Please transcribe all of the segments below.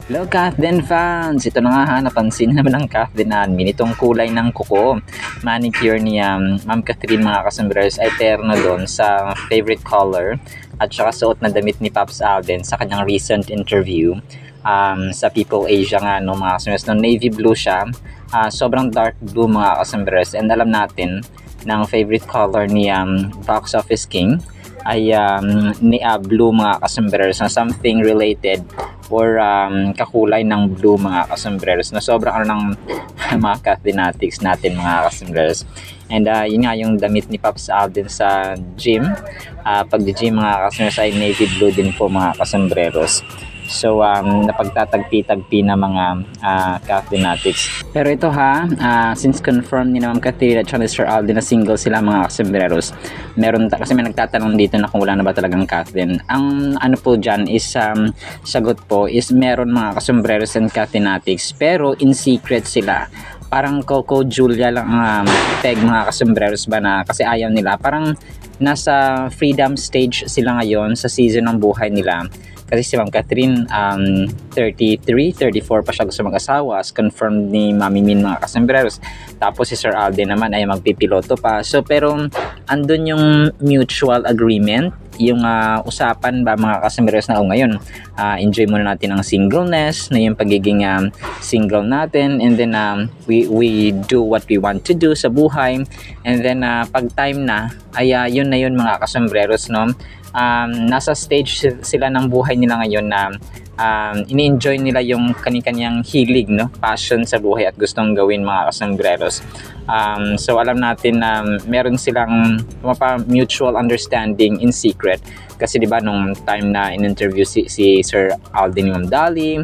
Hello Kathleen fans! Ito na nga ha, napansin naman ng Kathleen admin itong kulay ng kuko. Manicure ni Ma'am Catherine mga kasombrers ay terno doon sa favorite color at saka suot na damit ni Pops Alden sa kanyang recent interview sa People Asia nga no, mga kasombrers. No, navy blue siya, sobrang dark blue mga kasombrers, and alam natin ng favorite color ni Box Office King ay blue mga kasombrers, na something related or kakulay ng blue mga kasombrers, na sobrang ng mga Cathleenatics natin mga kasombrers. And yun nga yung damit ni Pops Alden sa gym, pag-gym mga kasombrers ay navy blue din po mga kasombreros. So napagtatagpi-tagpi na mga Cathleenatics. Pero ito ha, since confirmed ni Ma'am Catherine at Sir Alden na single sila mga kasomberos, meron kasi may nagtatanong dito na kung wala na ba talagang Kathleen. Ang ano po dyan is sagot po is meron mga kasomberos and Cathleenatics, pero in secret sila. Parang Coco Julia lang ang peg mga kasomberos ba, na kasi ayaw nila, parang nasa freedom stage sila ngayon sa season ng buhay nila. Kasi si Ma'am Catherine 33, 34 pa siya gusto mag-asawa, as confirmed ni Mami Min mga kasomberos. Tapos si Sir Alden naman ay magpipiloto pa. So pero andun yung mutual agreement, yung usapan ba mga kasomberos na ngayon enjoy muna natin ang singleness, na yung pagiging single natin, and then we do what we want to do sa buhay, and then pag time na ay yun na yun mga kasomberos no. Nasa stage sila ng buhay nila ngayon na ini-enjoy nila yung kani-kanyang hilig no, passion sa buhay at gustong gawin mga kasomberos. So alam natin na meron silang mutual understanding in secret, kasi di ba nung time na in-interview si Sir Alden yung Dali,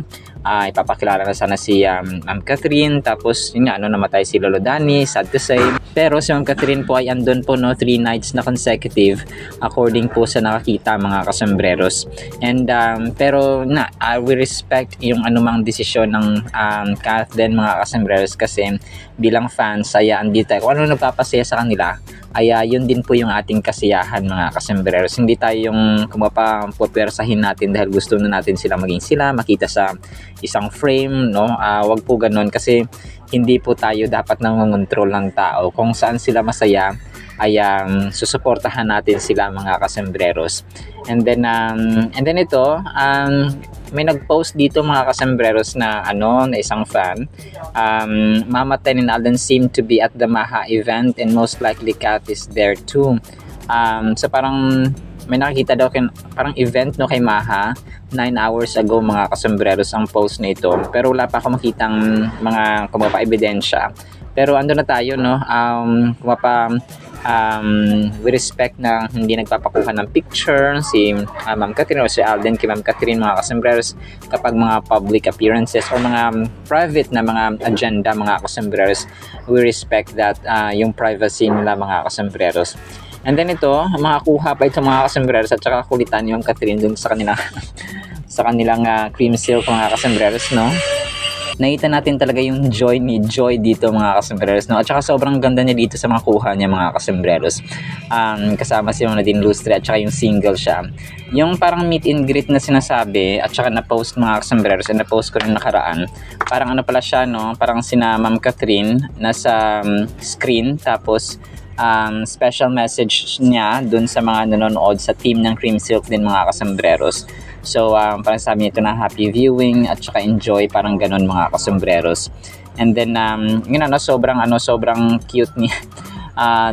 ipapakilala na sana si Ma'am Catherine, tapos yun nga namatay si Lolo Danny, sad to say. Pero si Ma'am Catherine po ay andun po no 3 nights na consecutive according po sa nakakita mga kasomberos. And pero we respect yung anumang desisyon ng Kathleen mga kasomberos, kasi bilang fans ay andito kung ano nagpapasaya sa kanila ay yun din po yung ating kasiyahan mga kasomberos. Hindi tayo yung pupwersahin natin dahil gusto na natin sila maging sila, makita sa isang frame no. Wag po ganun, kasi hindi po tayo dapat nangongontrol ng tao. Kung saan sila masaya ay susuportahan natin sila mga kasomberos. And then ito may nag-post dito mga kasomberos na na isang fan, Mama Ten and Alden seem to be at the Maha event and most likely Kat is there too. So parang may nakikita daw parang event no kay Maha 9 hours ago mga kasomberos ang post na ito, pero wala pa ako makitang mga ebidensya. Pero ando na tayo no, we respect na hindi nagpapakuha ng picture si Ma'am Catherine o si Alden kay Ma'am Catherine mga kasomberos kapag mga public appearances o mga private na mga agenda mga kasomberos. We respect that yung privacy nila mga kasomberos. And then ito, makakuha pa ito mga kasomberos at saka kulitan yung Catherine dun sa kanila sa kanilang cream silk mga kasomberos no. Nakita natin talaga yung joy dito mga kasomberos no, at saka sobrang ganda niya dito sa mga kuha niya mga kasomberos. Kasama si Nadine Lustre at saka yung single siya, yung parang meet and greet na sinasabi at saka na-post mga kasomberos, and na-post ko rin nakaraan. Parang pala siya no, parang sina Ma'am Catherine nasa screen, tapos special message niya dun sa mga nanonood sa team ng Cream Silk din mga kasomberos. So parang sabi nito na happy viewing at saka enjoy, parang ganun mga kasomberos. And then sobrang cute niya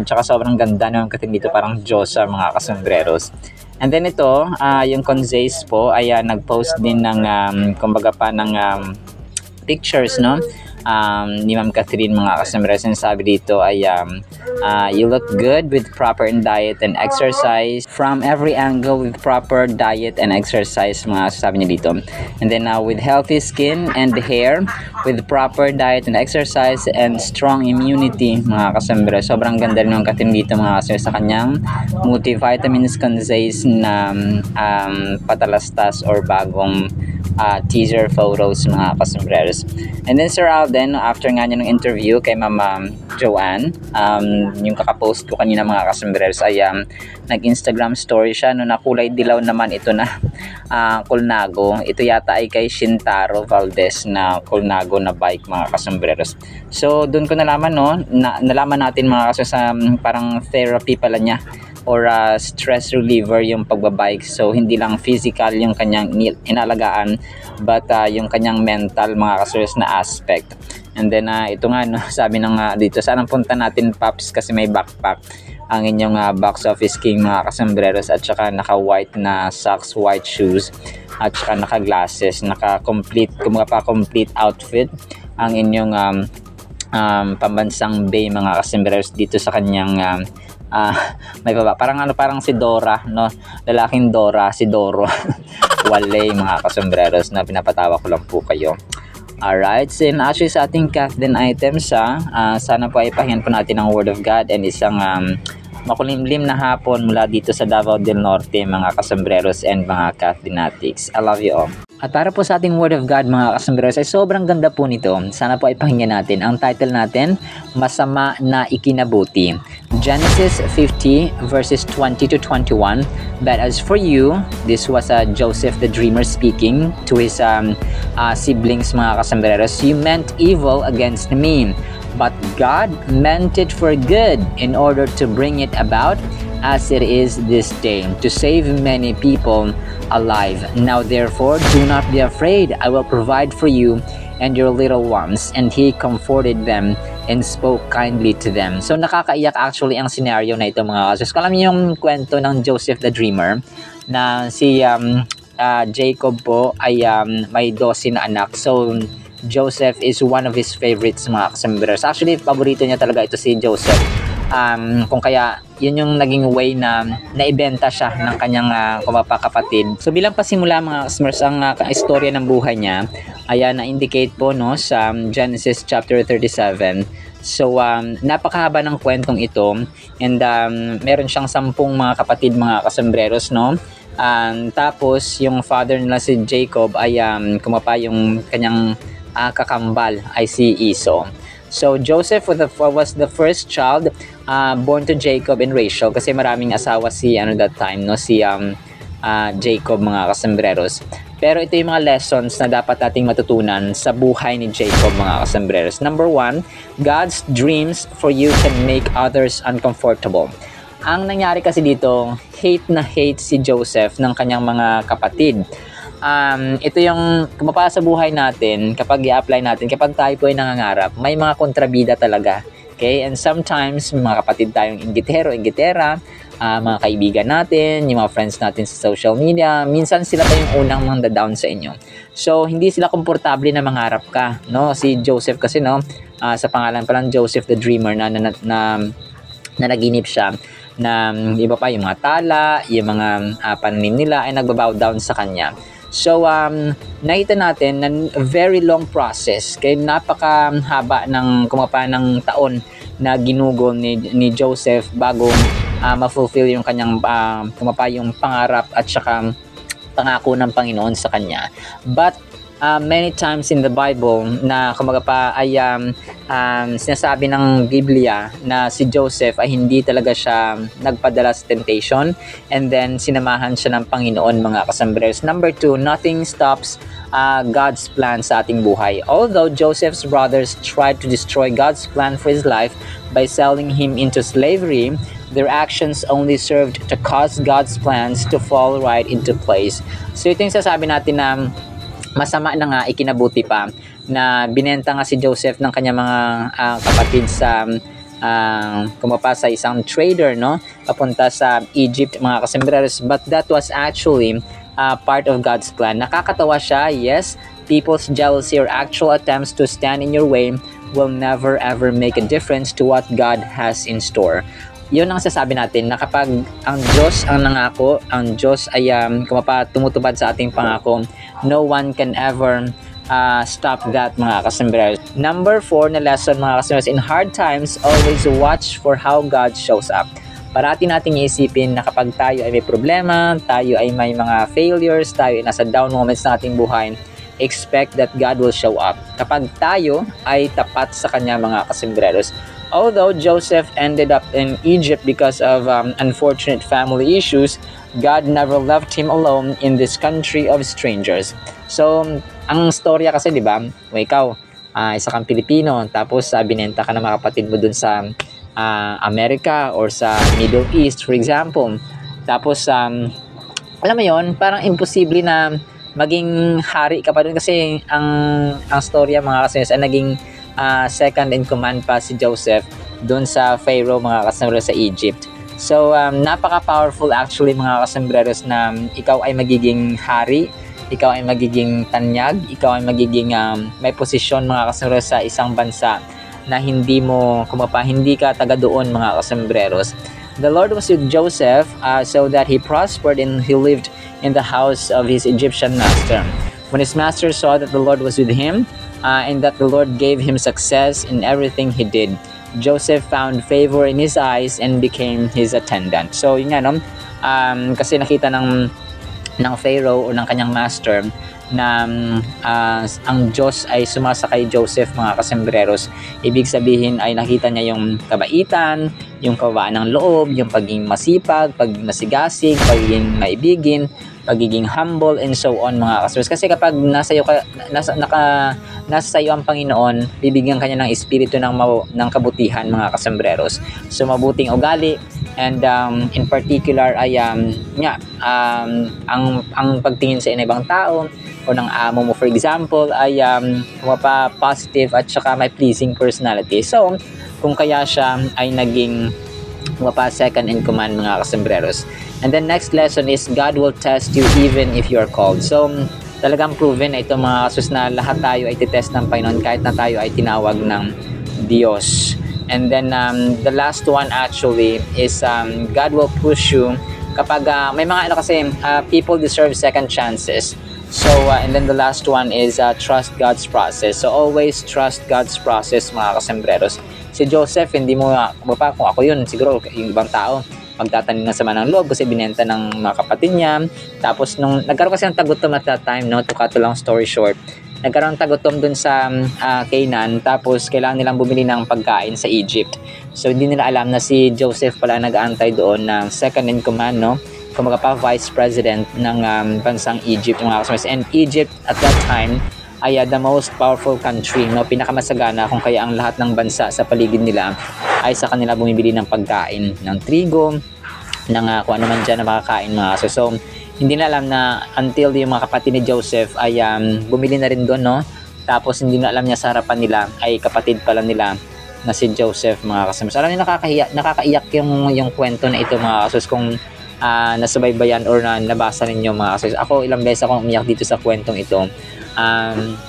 tsaka sobrang ganda ng kating dito, parang Diyosa mga kasomberos. And then ito yung Conzays po ay nag-post din ng pictures no ni Ma'am Catherine mga kasomberos. And sabi dito ay you look good with proper diet and exercise, from every angle with proper diet and exercise mga sabi niya dito. And then with healthy skin and hair, with proper diet and exercise and strong immunity mga kasomberos. Sobrang ganda rin ng Catherine dito mga kasomberos sa kanyang multivitamins Conzays na patalastas or bagong teaser photos mga kasembreros. And then Sir Alden, after nga niya ng interview kay Mama Joanne, yung kakapost ko kanina mga kasembreros ay nag-Instagram story siya no, na kulay dilaw naman ito na Colnago. Ito yata ay kay Shintaro Valdez na Colnago na bike mga kasembreros. So doon ko nalaman no, nalaman natin mga kasembreros, parang therapy pala niya or stress reliever yung pagbabike. So hindi lang physical yung kanyang inalagaan, but yung kanyang mental mga kasers na aspect. And then ito nga no, sabi ng dito, saan punta natin Paps, kasi may backpack ang inyong box office king mga kasembreros, at saka naka white na socks, white shoes, at saka naka glasses, naka complete, kumbaga pa complete outfit ang inyong pambansang bay mga kasembreros dito sa kanyang may baba, parang si Dora no, lalaking Dora, si Doro Wale mga kasembreros, na pinapatawa ko lang po kayo. Alright, so actually sa ating Kathleen items sana po ay pahingan po natin ang Word of God and isang makulimlim na hapon mula dito sa Davao del Norte mga kasembreros and mga Kathleenatics. I love you all. At para po sa ating Word of God mga kasembreros ay sobrang ganda po nito. Sana po ay pakinggan natin. Ang title natin, Masama na Ikinabuti. Genesis 50 verses 20 to 21. But as for you, this was Joseph the dreamer speaking to his siblings mga kasembreros. You meant evil against me, but God meant it for good in order to bring it about as it is this day, to save many people alive. Now therefore do not be afraid, I will provide for you and your little ones. And he comforted them and spoke kindly to them. So nakakaiyak actually ang scenario na ito mga kasos. Alam niyo yung kwento ng Joseph the Dreamer, na si Jacob po ay may 12 na anak. So Joseph is one of his favorites mga kasembreros. Actually paborito niya talaga ito si Joseph. Kung kaya yun yung naging way na naibenta siya ng kanyang kapatid. So bilang pasimula mga kasmers, ang istorya ng buhay niya ay na-indicate po no sa Genesis chapter 37. So napakahaba ng kwentong ito, and meron siyang 10 mga kapatid mga kasembreros no. Tapos yung father nila si Jacob ay kumapa yung kanyang kakambal ay si Esau. So Joseph was the first child born to Jacob and Rachel, kasi maraming asawa si that time no, si Jacob mga kasembreros. Pero ito yung mga lessons na dapat nating matutunan sa buhay ni Jacob mga kasembreros. Number 1, God's dreams for you can make others uncomfortable. Ang nangyari kasi dito, hate na hate si Joseph ng kanyang mga kapatid. Ito yung kumapala sa buhay natin kapag i-apply natin, kapag tayo po ay nangangarap, may mga kontrabida talaga. Okay? And sometimes, mga kapatid tayong inggitero, inggitera, mga kaibigan natin, yung mga friends natin sa social media, minsan sila pa yung unang manda-down sa inyo. So, hindi sila komportable na mangarap ka. No? Si Joseph kasi, no, sa pangalan pa lang Joseph the Dreamer, na naginip siya na iba pa yung mga tala, yung mga pananim nila ay nagbabow down sa kanya. So, nakita natin na very long process, kaya napakahaba ng kumapa ng taon na ginugol ni Joseph bago ma-fulfill yung kanyang kumapa yung pangarap at saka pangako ng Panginoon sa kanya. But many times in the Bible na kumaga pa ay sinasabi ng Biblia na si Joseph ay hindi talaga siya nagpadala sa temptation, and then sinamahan siya ng Panginoon mga kasembreros. Number 2, nothing stops God's plan sa ating buhay. Although Joseph's brothers tried to destroy God's plan for his life by selling him into slavery, their actions only served to cause God's plans to fall right into place. So ito yung sasabi natin na masama na nga ikinabuti pa na binenta nga si Joseph ng kanya mga kapatid sa kumapa sa isang trader no, papunta sa Egypt mga kasembreros. But that was actually part of God's plan. Nakakatawa siya, yes. People's jealousy or actual attempts to stand in your way will never ever make a difference to what God has in store. Yun ang sasabi natin, na kapag ang Diyos ang nangako, ang Diyos ay kumapa tumutupad sa ating pangako, no one can ever stop that mga kasembreros. Number 4 na lesson mga kasembreros, in hard times, always watch for how God shows up. Parati nating iisipin na kapag tayo ay may problema, tayo ay may mga failures, tayo ay nasa down moments sa ating buhay, expect that God will show up. Kapag tayo ay tapat sa Kanya, mga kasembreros. Although Joseph ended up in Egypt because of unfortunate family issues, God never left him alone in this country of strangers. So, ang storya kasi, di ba, ikaw, isa kang Pilipino, tapos binenta ka ng mga kapatid mo dun sa America or sa Middle East, for example. Tapos, alam mo yon, parang imposible na maging hari ka pa dun kasi ang storya, mga kasembreros, ay naging second in command pa si Joseph dun sa Pharaoh, mga kasembreros, sa Egypt. So, napaka-powerful actually, mga kasembreros, na ikaw ay magiging hari, ikaw ay magiging tanyag, ikaw ay magiging may posisyon, mga kasembreros, sa isang bansa na hindi ka taga doon, mga kasembreros. The Lord was with Joseph so that he prospered and he lived in the house of his Egyptian master. When his master saw that the Lord was with him and that the Lord gave him success in everything he did, Joseph found favor in his eyes and became his attendant. So, yun nga, no? Kasi nakita ng Pharaoh o ng kanyang master na ang Diyos ay sumasa kay Joseph, mga kasembreros. Ibig sabihin ay nakita niya yung kabaitan, yung kabaan ng loob, yung pagiging masipag, pagiging masigasig, pagiging maibigin, pagiging humble, and so on, mga kasembreros. Kasi kapag nasa iyo ang Panginoon, bibigyan kanya ng espiritu ng kabutihan, mga kasembreros. So, mabuting ugali, and in particular ay ang pagtingin sa ibang tao o ng amo mo, for example, ay positive at saka may pleasing personality. So, kung kaya siya ay naging second in command, mga kasembreros. And then next lesson is God will test you even if you are called. So, talagang proven na ito, mga kasus, na lahat tayo ay titest ng Panginoon kahit na tayo ay tinawag ng Diyos. And then the last one actually is God will push you kapag may mga people deserve second chances. So, and then the last one is trust God's process. So, always trust God's process, mga kasembreros. Si Joseph, hindi mo, kung ako yun, siguro yung ibang tao, magtatanim ng sama ng loob kasi binenta ng mga kapatid niya. Tapos, nung nagkaroon kasi ng tagutom at that time, no, to cut a long story short, nagkaroon ng tagutom dun sa Canaan, tapos kailangan nilang bumili ng pagkain sa Egypt. So, hindi nila alam na si Joseph pala nag-aantay doon na second in command, no? Kumaga pa, vice president ng bansang Egypt, mga kasembreros. And Egypt at that time ay the most powerful country, no? Pinakamasagana, kung kaya ang lahat ng bansa sa paligid nila ay sa kanila bumibili ng pagkain, ng trigo, ng kung ano man dyan na makakain, mga kasembreros. So, hindi na alam na until yung mga kapatid ni Joseph ay bumili na rin doon, no? Tapos hindi na alam niya sa harapan nila ay kapatid pala nila na si Joseph, mga kasembreros. Alam niyo, nakakaiyak yung kwento na ito, mga kasembreros, kung nasubaybayan or nabasa ninyo, mga kasembreros. Ako, ilang beses akong umiyak dito sa kwentong ito,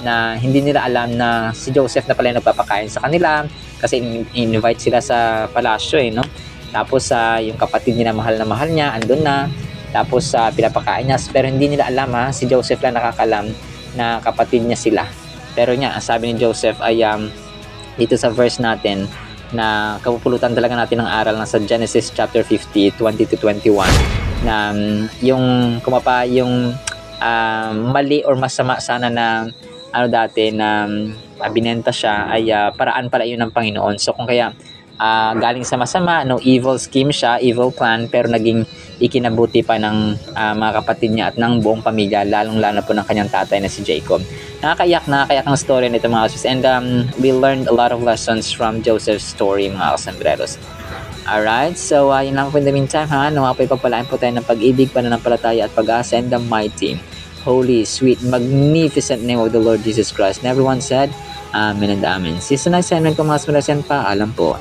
na hindi nila alam na si Joseph na pala yung nagpapakain sa kanila kasi invite sila sa palasyo, no? Tapos yung kapatid nila, mahal na mahal niya, andun na. Tapos pinapakain niya, pero hindi nila alam, si Joseph lang nakakalam na kapatid niya sila. Pero sabi ni Joseph ay dito sa verse natin na kapupulutan talaga natin ng aral na sa Genesis chapter 50, 20-21, na yung mali or masama sana na dati na binenta siya ay paraan pala yun ng Panginoon. So, kung kaya galing sa masama, no, evil scheme siya, evil plan, pero naging ikinabuti pa ng mga kapatid niya at ng buong pamilya, lalong-lalo po ng kanyang tatay na si Jacob. Nakakaiyak ang story nito, mga kasembreros. And we learned a lot of lessons from Joseph's story, mga kasembreros. Alright, so yun lang po in the meantime, nawa po ipagpalaan po tayo ng pag-ibig, pananampalataya at pag-asa in the mighty, holy, sweet, magnificent name of the Lord Jesus Christ. And everyone said, Amen and Amen. See you sa next segment ko, mga kasembreros. Paalam po.